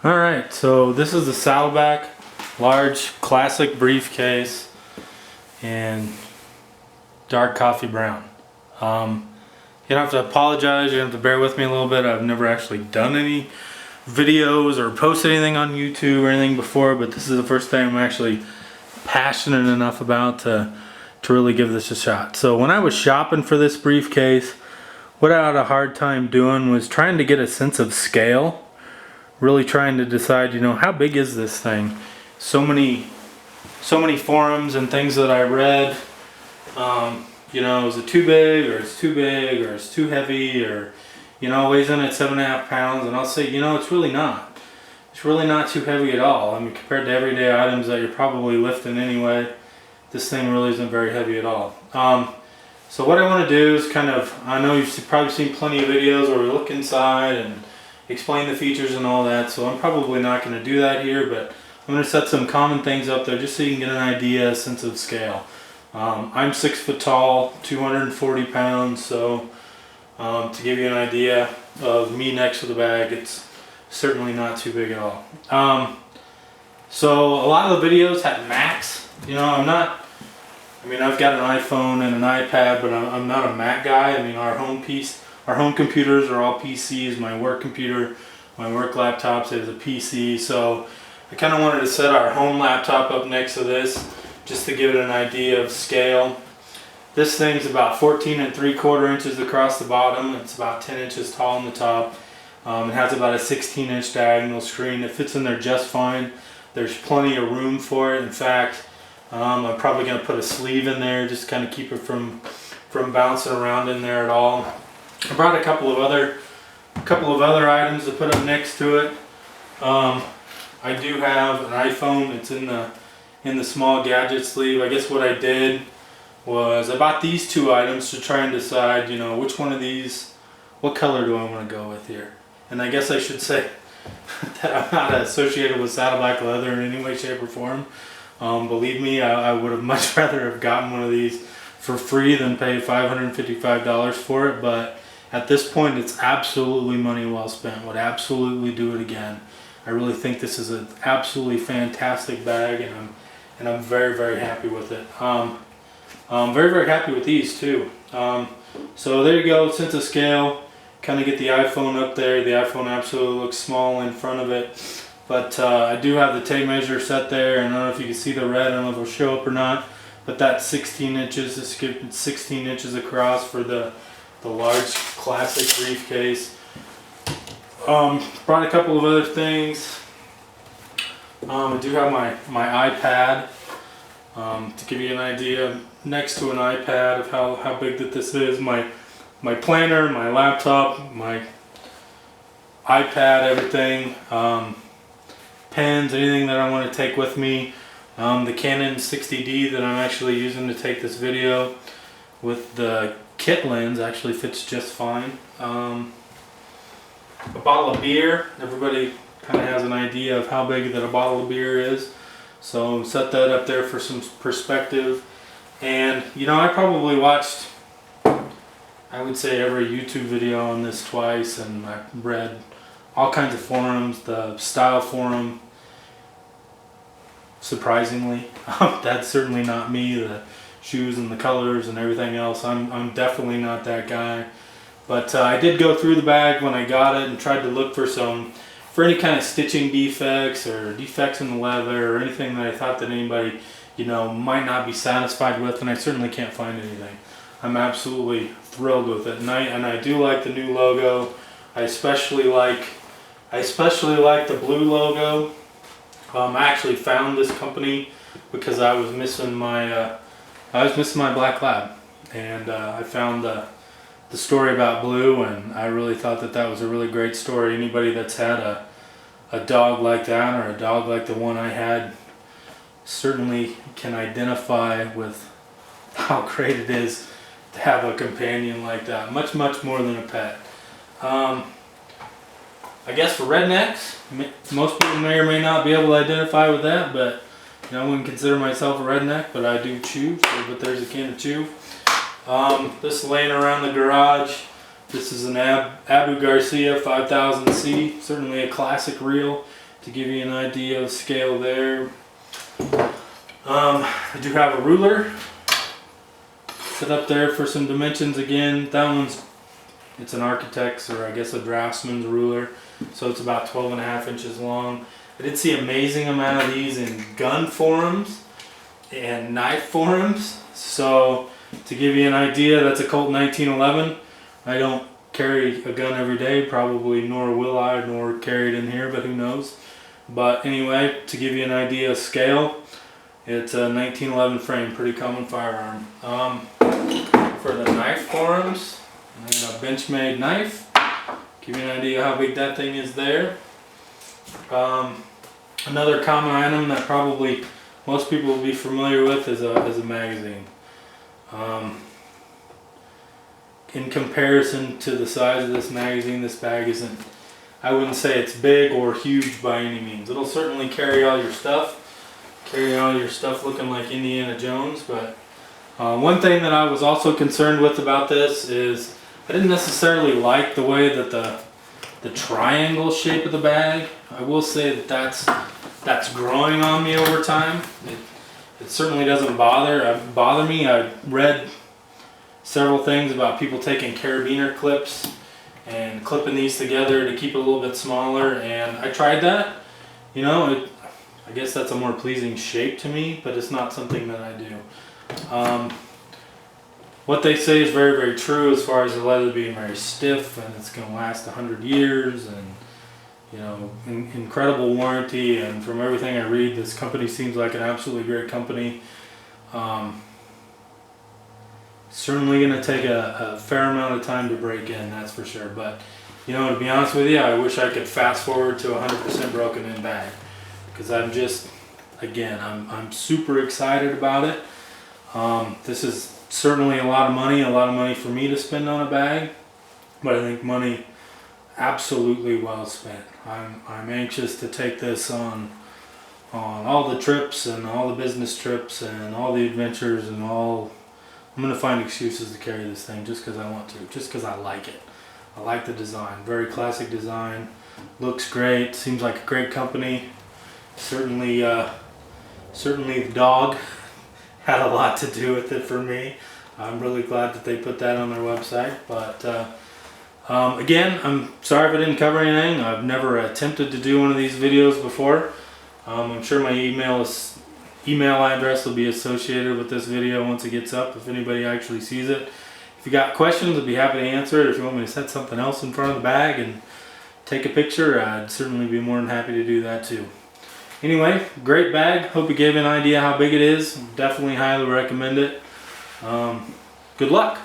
Alright, so this is the Saddleback large classic briefcase in dark coffee brown. You don't have to apologize, you don't have to bear with me a little bit. I've never actually done any videos or posted anything on YouTube or anything before, but this is the first thing I'm actually passionate enough about to really give this a shot. So when I was shopping for this briefcase, what I had a hard time doing was trying to get a sense of scale. Really trying to decide, how big is this thing? So many forums and things that I read, is it too big, or it's too big, or it's too heavy, or, weighs in at 7.5 pounds, and I'll say, it's really not. It's really not too heavy at all. I mean, compared to everyday items that you're probably lifting anyway, this thing really isn't very heavy at all. So what I want to do is I know you've probably seen plenty of videos where we look inside and explain the features and all that, so I'm probably not going to do that here, but I'm going to set some common things up there just so you can get an idea, a sense of scale. I'm 6 foot tall, 240 pounds, so to give you an idea of me next to the bag, it's certainly not too big at all. So a lot of the videos have Macs. I've got an iPhone and an iPad, but I'm not a Mac guy. Our home computers are all PCs. My work computer, my work laptop is a PC. So I kind of wanted to set our home laptop up next to this just to give it an idea of scale. This thing's about 14 3/4 inches across the bottom. It's about 10 inches tall on the top. It has about a 16-inch diagonal screen. It fits in there just fine. There's plenty of room for it. In fact, I'm probably going to put a sleeve in there just kind of keep it from bouncing around in there at all. I brought a couple of other items to put up next to it. I do have an iPhone. It's in the small gadget sleeve. I guess what I did was I bought these two items to try and decide, which one of these, what color do I want to go with here. And I guess I should say that I'm not associated with Saddleback leather in any way, shape, or form. Believe me, I would have much rather have gotten one of these for free than pay $555 for it, but at this point it's absolutely money well spent. Would absolutely do it again. I really think this is an absolutely fantastic bag, and I'm very, very happy with it. I'm very, very happy with these too. So there you go, sense of scale. Kind of get the iPhone up there. The iPhone absolutely looks small in front of it. But I do have the tape measure set there, and I don't know if you can see the red, I don't know if it'll show up or not, but that's 16 inches, it's 16 inches across for the large classic briefcase. Brought a couple of other things. I do have my iPad, to give you an idea, next to an iPad of how big that this is. My planner, my laptop, my iPad, everything. Pens, anything that I want to take with me. The Canon 60D that I'm actually using to take this video with the kit lens actually fits just fine. A bottle of beer. Everybody kind of has an idea of how big that a bottle of beer is. So set that up there for some perspective. And I probably watched, I would say, every YouTube video on this twice, and I've read all kinds of forums. The style forum, surprisingly, that's certainly not me. The shoes and the colors and everything else, I'm definitely not that guy. But I did go through the bag when I got it and tried to look for any kind of stitching defects or defects in the leather or anything that I thought that anybody might not be satisfied with, and I certainly can't find anything. I'm absolutely thrilled with it, and I do like the new logo. I especially like the blue logo. I actually found this company because I was missing my black lab, and I found the story about Blue, and I really thought that was a really great story. Anybody that's had a dog like that, or a dog like the one I had, certainly can identify with how great it is to have a companion like that. Much, much more than a pet. I guess for rednecks, most people may or may not be able to identify with that, but I wouldn't consider myself a redneck, but I do chew, but there's a can of chew. This is laying around the garage. This is an Abu Garcia 5000C, certainly a classic reel. to give you an idea of scale there. I do have a ruler set up there for some dimensions again. That one's, it's an architect's, or I guess a draftsman's ruler, so it's about 12.5 inches long. I did see amazing amount of these in gun forums and knife forums. So to give you an idea, that's a Colt 1911. I don't carry a gun every day, probably, nor will I, nor carry it in here, but who knows. But anyway, to give you an idea of scale, it's a 1911 frame, pretty common firearm. For the knife forums, I got a Benchmade knife. Give you an idea how big that thing is there. Another common item that probably most people will be familiar with is a magazine. In comparison to the size of this magazine, this bag isn't, I wouldn't say it's big or huge by any means. It'll certainly carry all your stuff. Carry all your stuff looking like Indiana Jones, but one thing that I was also concerned with about this is I didn't necessarily like the way that the triangle shape of the bag. I will say that that's growing on me over time. It certainly doesn't bother me. I read several things about people taking carabiner clips and clipping these together to keep it a little bit smaller, and I tried that. You know, I guess that's a more pleasing shape to me, but it's not something that I do. What they say is very, very true as far as the leather being very stiff and it's going to last 100 years, and you know, incredible warranty. And from everything I read, this company seems like an absolutely great company. Certainly going to take a fair amount of time to break in, that's for sure. But you know, to be honest with you, I wish I could fast forward to a 100% broken in bag, because I'm just, again, I'm super excited about it. This is certainly a lot of money for me to spend on a bag, but I think money absolutely well spent. I'm anxious to take this on all the trips and all the business trips and all the adventures and all. I'm going to find excuses to carry this thing just because I want to, just because I like it. I like the design, very classic design, looks great, seems like a great company. Certainly the dog had a lot to do with it for me. I'm really glad that they put that on their website. But again, I'm sorry if I didn't cover anything. I've never attempted to do one of these videos before. I'm sure my email address will be associated with this video once it gets up, if anybody actually sees it. If you got questions, I'd be happy to answer it. If you want me to set something else in front of the bag and take a picture, I'd certainly be more than happy to do that too. Anyway, great bag. Hope it gave you an idea how big it is. Definitely highly recommend it. Good luck.